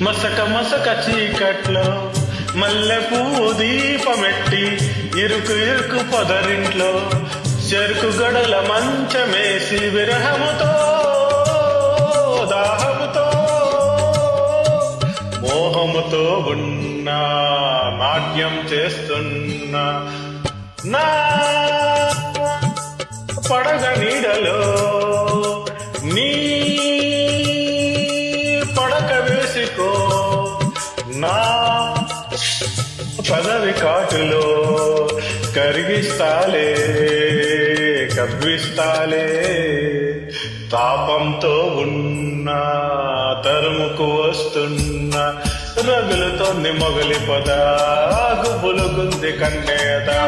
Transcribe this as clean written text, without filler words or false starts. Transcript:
మసక మసక చీకట్లో మల్లె పువ్వు దీపమెట్టి ఇరుకు ఇరుకు పొదరింట్లో చెరుకు గడల మంచమేసి విరహముతో దాహముతో మోహముతో ఉన్నా నాట్యం చేస్తున్నా నా పడగ నీడలో నీ పడక వేసుకో నా పదవి కాటులో కరిగిస్తాలే కవ్విస్తాలే తాపంతో ఉన్నా తరుముకు వస్తున్నా రగులుతోంది మొగలి పద గుబులు గుంది కన్నేదా